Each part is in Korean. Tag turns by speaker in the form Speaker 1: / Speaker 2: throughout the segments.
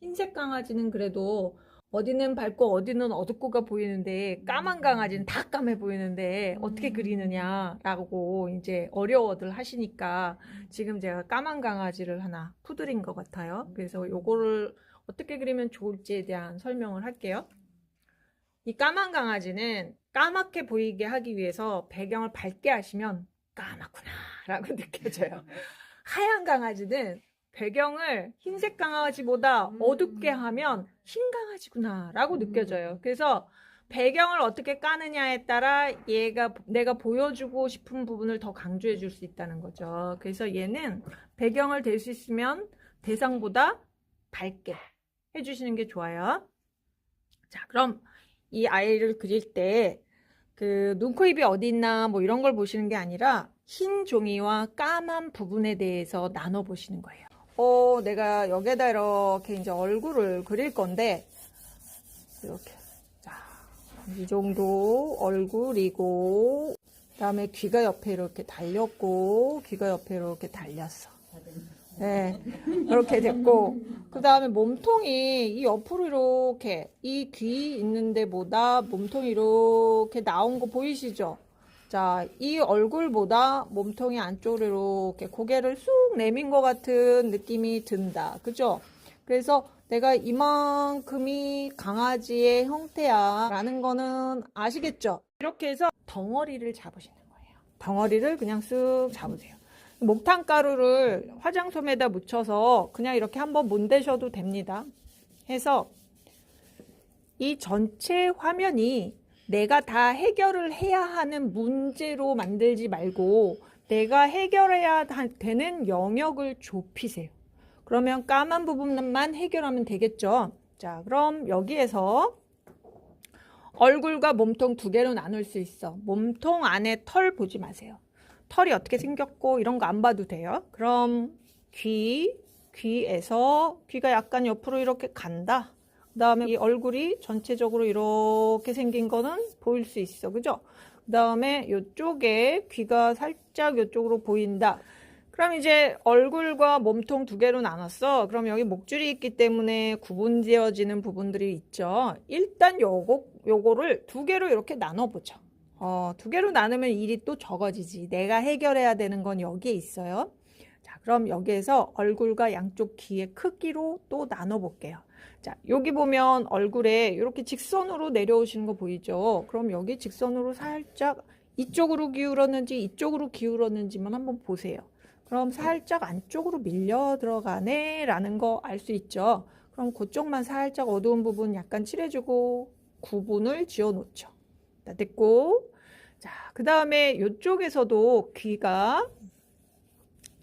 Speaker 1: 흰색 강아지는 그래도 어디는 밝고 어디는 어둡고가 보이는데 까만 강아지는 다 까매 보이는데 어떻게 그리느냐라고 이제 어려워들 하시니까 지금 제가 까만 강아지를 하나 푸드린 것 같아요. 그래서 요거를 어떻게 그리면 좋을지에 대한 설명을 할게요. 이 까만 강아지는 까맣게 보이게 하기 위해서 배경을 밝게 하시면 까맣구나 라고 느껴져요. 하얀 강아지는 배경을 흰색 강아지보다 어둡게 하면 흰 강아지구나 라고 느껴져요. 그래서 배경을 어떻게 까느냐에 따라 얘가 내가 보여주고 싶은 부분을 더 강조해 줄 수 있다는 거죠. 그래서 얘는 배경을 댈 수 있으면 대상보다 밝게 해주시는 게 좋아요. 자, 그럼 이 아이를 그릴 때 그 눈, 코, 입이 어디 있나 뭐 이런 걸 보시는 게 아니라 흰 종이와 까만 부분에 대해서 나눠 보시는 거예요. 내가 여기에다 이렇게 이제 얼굴을 그릴 건데 이렇게 자, 이 정도 얼굴이고 그다음에 귀가 옆에 이렇게 달렸고 귀가 옆에 이렇게 달렸어. 네, 이렇게 됐고 그 다음에 몸통이 이 옆으로 이렇게 이 귀 있는 데보다 몸통이 이렇게 나온 거 보이시죠? 자, 이 얼굴보다 몸통이 안쪽으로 이렇게 고개를 쑥 내민 것 같은 느낌이 든다. 그죠? 그래서 내가 이만큼이 강아지의 형태야 라는 거는 아시겠죠? 이렇게 해서 덩어리를 잡으시는 거예요. 덩어리를 그냥 쓱 잡으세요. 목탄가루를 화장솜에다 묻혀서 그냥 이렇게 한번 문대셔도 됩니다. 해서 이 전체 화면이 내가 다 해결을 해야 하는 문제로 만들지 말고 내가 해결해야 되는 영역을 좁히세요. 그러면 까만 부분만 해결하면 되겠죠. 자, 그럼 여기에서 얼굴과 몸통 두 개로 나눌 수 있어. 몸통 안에 털 보지 마세요. 털이 어떻게 생겼고 이런 거 안 봐도 돼요. 그럼 귀에서 귀가 약간 옆으로 이렇게 간다. 그 다음에 이 얼굴이 전체적으로 이렇게 생긴 거는 보일 수 있어. 그죠? 그 다음에 이쪽에 귀가 살짝 이쪽으로 보인다. 그럼 이제 얼굴과 몸통 두 개로 나눴어. 그럼 여기 목줄이 있기 때문에 구분지어지는 부분들이 있죠. 일단 요거를 두 개로 이렇게 나눠보죠. 두 개로 나누면 일이 또 적어지지. 내가 해결해야 되는 건 여기에 있어요. 자, 그럼 여기에서 얼굴과 양쪽 귀의 크기로 또 나눠볼게요. 자, 여기 보면 얼굴에 이렇게 직선으로 내려오시는 거 보이죠? 그럼 여기 직선으로 살짝 이쪽으로 기울었는지 이쪽으로 기울었는지만 한번 보세요. 그럼 살짝 안쪽으로 밀려 들어가네 라는 거 알 수 있죠? 그럼 그쪽만 살짝 어두운 부분 약간 칠해주고 구분을 지어 놓죠. 자, 됐고. 자, 그 다음에 이쪽에서도 귀가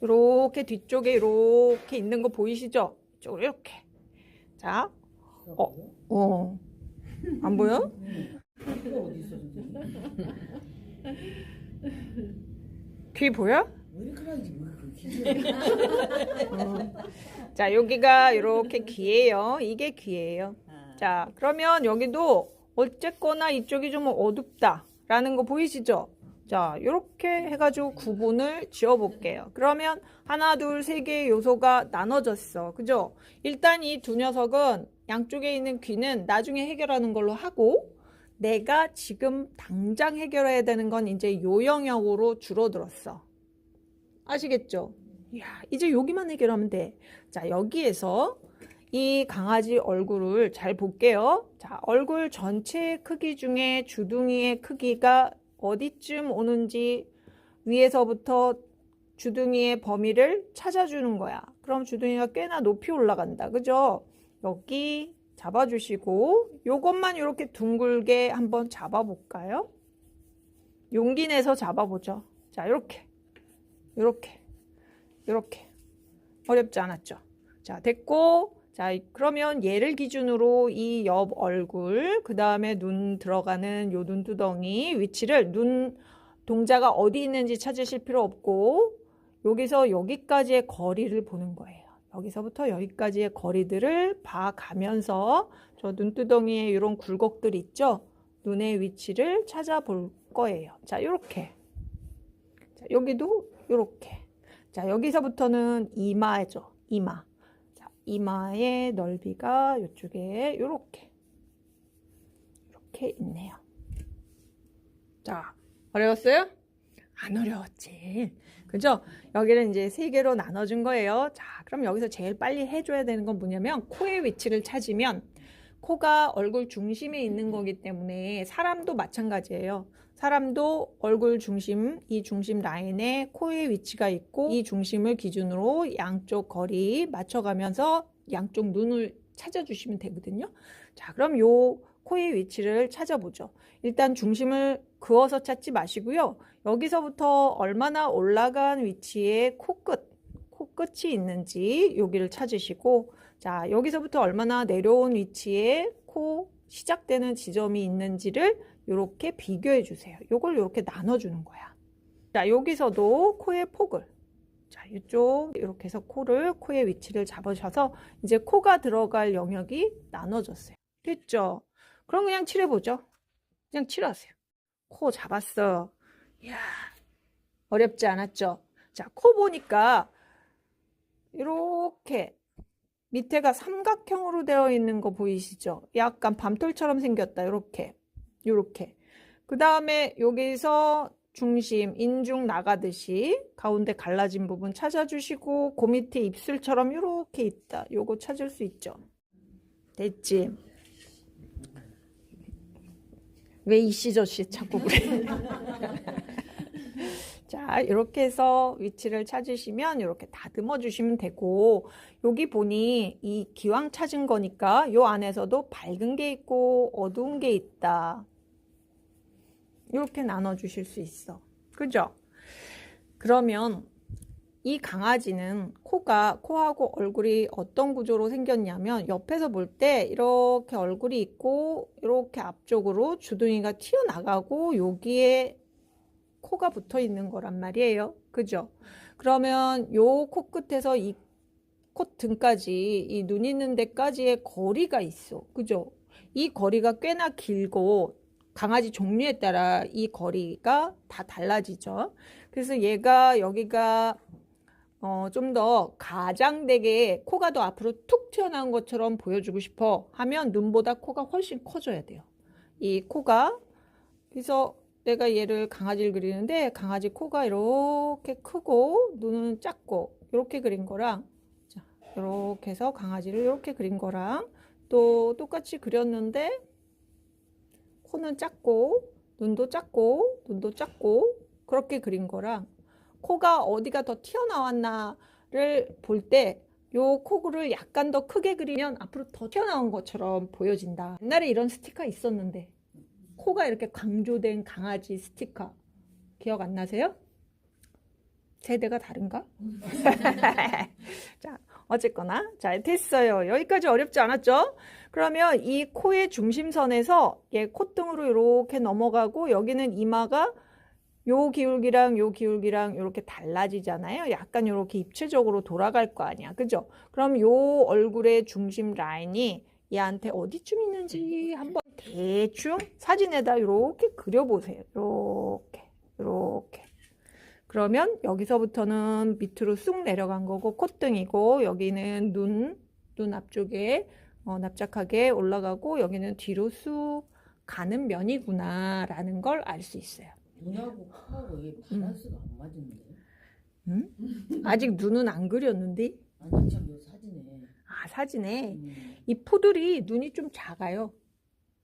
Speaker 1: 이렇게 뒤쪽에 이렇게 있는 거 보이시죠? 이쪽으로 이렇게. 자, 안 보여? 귀 보여? 자, 여기가 이렇게 귀예요. 이게 귀예요. 자, 그러면 여기도 어쨌거나 이쪽이 좀 어둡다라는 거 보이시죠? 자, 이렇게 해가지고 구분을 지어볼게요. 그러면 하나, 둘, 세 개의 요소가 나눠졌어. 그죠? 일단 이 두 녀석은 양쪽에 있는 귀는 나중에 해결하는 걸로 하고 내가 지금 당장 해결해야 되는 건 이제 요 영역으로 줄어들었어. 아시겠죠? 이야, 이제 여기만 해결하면 돼. 자, 여기에서 이 강아지 얼굴을 잘 볼게요. 자, 얼굴 전체 크기 중에 주둥이의 크기가 어디쯤 오는지 위에서부터 주둥이의 범위를 찾아주는 거야. 그럼 주둥이가 꽤나 높이 올라간다. 그죠? 여기 잡아주시고 요것만 이렇게 둥글게 한번 잡아볼까요? 용기 내서 잡아보죠. 자, 이렇게 어렵지 않았죠? 자, 됐고 자, 그러면 얘를 기준으로 이 옆 얼굴, 그 다음에 눈 들어가는 요 눈두덩이 위치를 눈 동자가 어디 있는지 찾으실 필요 없고 여기서 여기까지의 거리를 보는 거예요. 여기서부터 여기까지의 거리들을 봐가면서 저 눈두덩이에 이런 굴곡들 있죠? 눈의 위치를 찾아볼 거예요. 자, 요렇게. 자, 여기도 요렇게. 자, 여기서부터는 이마죠. 이마. 이마의 넓이가 이쪽에 이렇게 있네요. 자, 어려웠어요? 안 어려웠지. 그죠? 여기를 이제 3개로 나눠준 거예요. 자, 그럼 여기서 제일 빨리 해줘야 되는 건 뭐냐면 코의 위치를 찾으면 코가 얼굴 중심에 있는 거기 때문에 사람도 마찬가지예요. 사람도 얼굴 중심, 이 중심 라인에 코의 위치가 있고 이 중심을 기준으로 양쪽 거리 맞춰가면서 양쪽 눈을 찾아주시면 되거든요. 자, 그럼 요 코의 위치를 찾아보죠. 일단 중심을 그어서 찾지 마시고요. 여기서부터 얼마나 올라간 위치에 코끝이 있는지 여기를 찾으시고, 자, 여기서부터 얼마나 내려온 위치에 코 시작되는 지점이 있는지를 이렇게 비교해 주세요. 요걸 이렇게 나눠주는 거야. 자, 여기서도 코의 폭을, 자, 이쪽 이렇게 해서 코의 위치를 잡으셔서 이제 코가 들어갈 영역이 나눠졌어요. 됐죠? 그럼 그냥 칠해보죠. 그냥 칠하세요. 코 잡았어. 이야, 어렵지 않았죠? 자, 코 보니까 이렇게 밑에가 삼각형으로 되어 있는 거 보이시죠? 약간 밤톨처럼 생겼다. 이렇게. 그 다음에 여기서 중심, 인중 나가듯이 가운데 갈라진 부분 찾아주시고 그 밑에 입술처럼 이렇게 있다. 요거 찾을 수 있죠? 됐지? 왜 이씨저씨 자꾸 그래? 자, 이렇게 해서 위치를 찾으시면 이렇게 다듬어 주시면 되고, 여기 보니 이 기왕 찾은 거니까 요 안에서도 밝은 게 있고 어두운 게 있다. 이렇게 나눠 주실 수 있어. 그죠? 그러면 이 강아지는 코하고 얼굴이 어떤 구조로 생겼냐면 옆에서 볼 때 이렇게 얼굴이 있고 이렇게 앞쪽으로 주둥이가 튀어나가고 여기에 코가 붙어 있는 거란 말이에요. 그죠? 그러면 요 코끝에서 이 콧등까지 이 눈 있는 데까지의 거리가 있어. 그죠? 이 거리가 꽤나 길고 강아지 종류에 따라 이 거리가 다 달라지죠. 그래서 얘가 여기가 좀 더 가장되게 코가 더 앞으로 툭 튀어나온 것처럼 보여주고 싶어 하면 눈보다 코가 훨씬 커져야 돼요. 이 코가, 그래서 내가 얘를 강아지를 그리는데 강아지 코가 이렇게 크고 눈은 작고 이렇게 그린 거랑, 자, 이렇게 해서 강아지를 이렇게 그린 거랑 또 똑같이 그렸는데 코는 작고 눈도 작고 그렇게 그린 거랑 코가 어디가 더 튀어나왔나를 볼 때 요 코를 약간 더 크게 그리면 앞으로 더 튀어나온 것처럼 보여진다. 옛날에 이런 스티커 있었는데 코가 이렇게 강조된 강아지 스티커 기억 안 나세요? 세대가 다른가? 자, 어쨌거나 자, 됐어요. 여기까지 어렵지 않았죠? 그러면 이 코의 중심선에서 얘 콧등으로 이렇게 넘어가고 여기는 이마가 요 기울기랑 요 기울기랑 이렇게 달라지잖아요. 약간 이렇게 입체적으로 돌아갈 거 아니야. 그죠? 그럼 요 얼굴의 중심 라인이 얘한테 어디쯤 있는지 한번 대충 사진에다 이렇게 그려보세요. 이렇게. 그러면 여기서부터는 밑으로 쑥 내려간 거고 콧등이고 여기는 눈 앞쪽에 납작하게 올라가고 여기는 뒤로 쑥 가는 면이구나 라는 걸 알 수 있어요.
Speaker 2: 눈하고 코하고 이게 밸런스가 안 맞는데?
Speaker 1: 응? 아직 눈은 안 그렸는데?
Speaker 2: 아니 참 요 사진에.
Speaker 1: 아, 사진에 이 포들이 눈이 좀 작아요.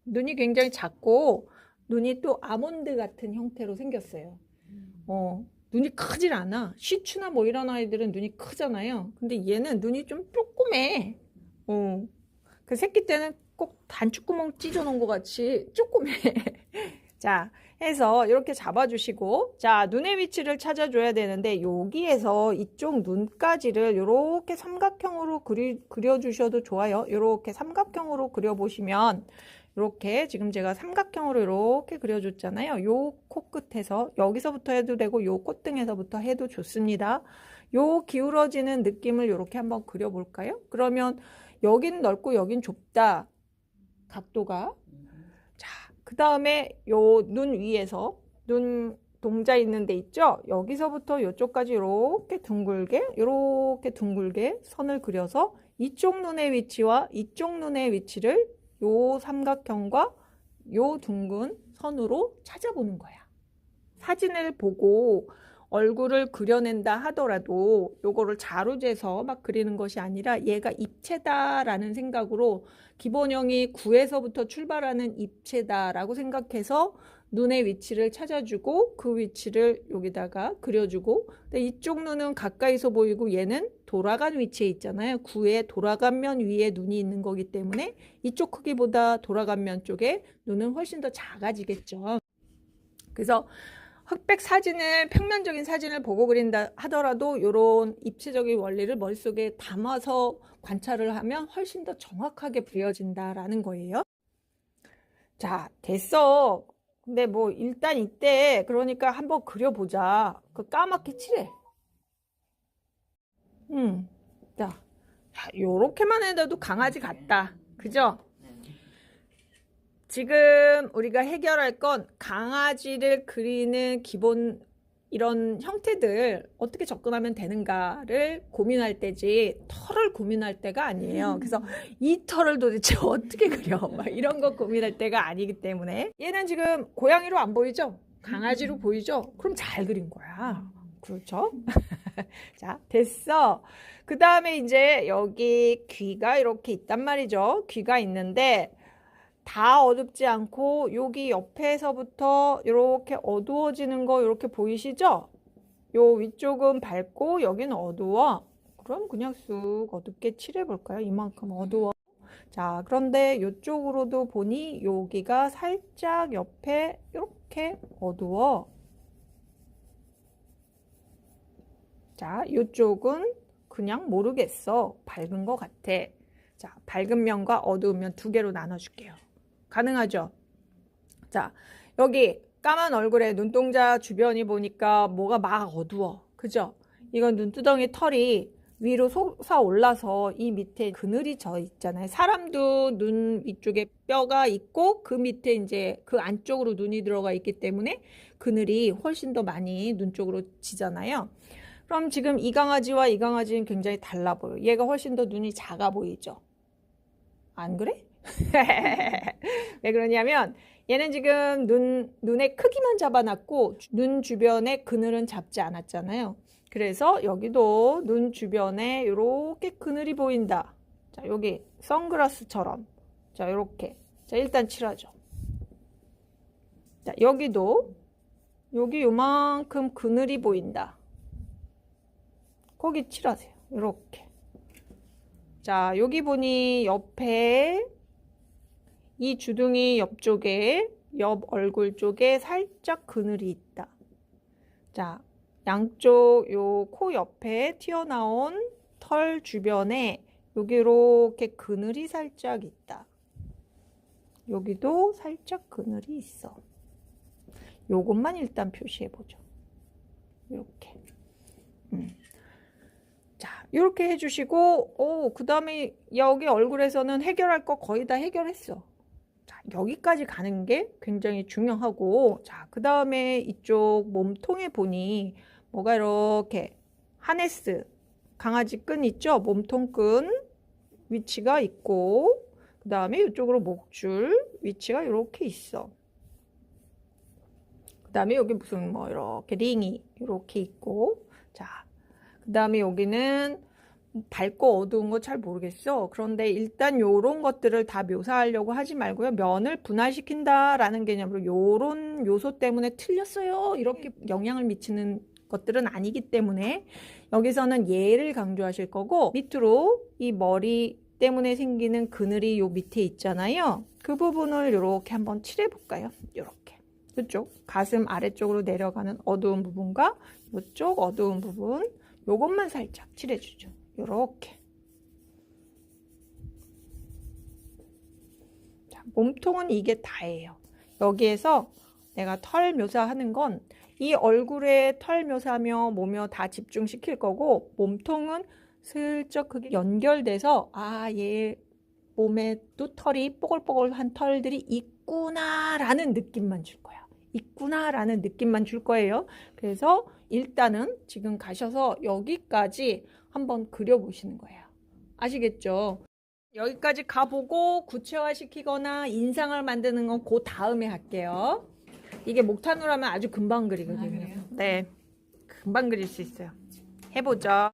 Speaker 1: 눈이 굉장히 작고 눈이 또 아몬드 같은 형태로 생겼어요. 눈이 크질 않아. 시추나 뭐 이런 아이들은 눈이 크잖아요. 근데 얘는 눈이 좀 조그매. 그 새끼 때는 꼭 단추구멍 찢어놓은 것 같이 조그매. 자, 해서 이렇게 잡아주시고, 자, 눈의 위치를 찾아줘야 되는데 여기에서 이쪽 눈가지를 이렇게 삼각형으로 그려주셔도 좋아요. 이렇게 삼각형으로 그려보시면 이렇게 지금 제가 삼각형으로 이렇게 그려줬잖아요. 요 코끝에서 여기서부터 해도 되고 요 콧등에서부터 해도 좋습니다. 요 기울어지는 느낌을 이렇게 한번 그려볼까요? 그러면 여긴 넓고 여긴 좁다. 각도가. 자, 그 다음에 요 눈 위에서 눈 동자 있는 데 있죠? 여기서부터 이쪽까지 이렇게 둥글게 선을 그려서 이쪽 눈의 위치와 이쪽 눈의 위치를 요 삼각형과 요 둥근 선으로 찾아보는 거야. 사진을 보고 얼굴을 그려낸다 하더라도 요거를 자루재서 막 그리는 것이 아니라 얘가 입체다라는 생각으로 기본형이 9에서부터 출발하는 입체다라고 생각해서 눈의 위치를 찾아주고 그 위치를 여기다가 그려주고, 근데 이쪽 눈은 가까이서 보이고 얘는 돌아간 위치에 있잖아요. 9의 돌아간 면 위에 눈이 있는 거기 때문에 이쪽 크기보다 돌아간 면 쪽에 눈은 훨씬 더 작아지겠죠. 그래서 흑백 사진을, 평면적인 사진을 보고 그린다 하더라도 이런 입체적인 원리를 머릿속에 담아서 관찰을 하면 훨씬 더 정확하게 그려진다라는 거예요. 자, 됐어. 근데 뭐 일단 이때 그러니까 한번 그려보자. 그 까맣게 칠해. 자, 요렇게만 해도 강아지 같다. 그죠? 지금 우리가 해결할 건 강아지를 그리는 기본 이런 형태들 어떻게 접근하면 되는가를 고민할 때지 털을 고민할 때가 아니에요. 그래서 이 털을 도대체 어떻게 그려? 막 이런 거 고민할 때가 아니기 때문에 얘는 지금 고양이로 안 보이죠? 강아지로 보이죠? 그럼 잘 그린 거야. 그렇죠? 자, 됐어. 그 다음에 이제 여기 귀가 이렇게 있단 말이죠. 귀가 있는데 다 어둡지 않고 여기 옆에서부터 이렇게 어두워지는 거 이렇게 보이시죠? 요 위쪽은 밝고 여기는 어두워. 그럼 그냥 쑥 어둡게 칠해 볼까요? 이만큼 어두워. 자, 그런데 이쪽으로도 보니 여기가 살짝 옆에 이렇게 어두워. 자, 이쪽은 그냥 모르겠어. 밝은 것 같아. 자, 밝은 면과 어두운 면 두 개로 나눠줄게요. 가능하죠? 자, 여기 까만 얼굴에 눈동자 주변이 보니까 뭐가 막 어두워. 그죠? 이건 눈두덩이 털이 위로 솟아 올라서 이 밑에 그늘이 져 있잖아요. 사람도 눈 위쪽에 뼈가 있고 그 밑에 이제 그 안쪽으로 눈이 들어가 있기 때문에 그늘이 훨씬 더 많이 눈 쪽으로 지잖아요. 그럼 지금 이 강아지와 이 강아지는 굉장히 달라 보여. 얘가 훨씬 더 눈이 작아 보이죠? 안 그래? 왜 그러냐면 얘는 지금 눈의 크기만 잡아놨고 눈 주변에 그늘은 잡지 않았잖아요. 그래서 여기도 눈 주변에 이렇게 그늘이 보인다. 자, 여기 선글라스처럼. 자, 이렇게. 자, 일단 칠하죠. 자, 여기도 여기 요만큼 그늘이 보인다. 거기 칠하세요. 이렇게. 자, 여기 보니 옆에 이 주둥이 옆쪽에, 옆 얼굴 쪽에 살짝 그늘이 있다. 자, 양쪽 요 코 옆에 튀어나온 털 주변에 여기 이렇게 그늘이 살짝 있다. 여기도 살짝 그늘이 있어. 요것만 일단 표시해 보죠. 이렇게. 자, 이렇게 해주시고, 그 다음에 여기 얼굴에서는 해결할 거 거의 다 해결했어. 자, 여기까지 가는 게 굉장히 중요하고, 자, 그 다음에 이쪽 몸통에 보니 뭐가 이렇게 하네스, 강아지 끈 있죠? 몸통 끈 위치가 있고, 그 다음에 이쪽으로 목줄 위치가 이렇게 있어. 그 다음에 여기 무슨 뭐 이렇게 링이 이렇게 있고, 자, 그 다음에 여기는 밝고 어두운 거 잘 모르겠어. 그런데 일단 요런 것들을 다 묘사하려고 하지 말고요. 면을 분할시킨다라는 개념으로 요런 요소 때문에 틀렸어요. 이렇게 영향을 미치는 것들은 아니기 때문에 여기서는 얘를 강조하실 거고, 밑으로 이 머리 때문에 생기는 그늘이 요 밑에 있잖아요. 그 부분을 이렇게 한번 칠해 볼까요? 이렇게. 이쪽 가슴 아래쪽으로 내려가는 어두운 부분과 이쪽 어두운 부분, 요것만 살짝 칠해주죠. 요렇게. 자, 몸통은 이게 다예요. 여기에서 내가 털 묘사하는 건 이 얼굴에 털 묘사며 뭐며 다 집중시킬 거고, 몸통은 슬쩍 그게 연결돼서 얘 몸에도 털이 뽀글뽀글한 털들이 있구나라는 느낌만 줄 거야. 있구나라는 느낌만 줄 거예요. 그래서 일단은 지금 가셔서 여기까지 한번 그려보시는 거예요. 아시겠죠? 여기까지 가보고 구체화시키거나 인상을 만드는 건 그 다음에 할게요. 이게 목탄으로 하면 아주 금방 그리거든요. 네, 금방 그릴 수 있어요. 해보죠.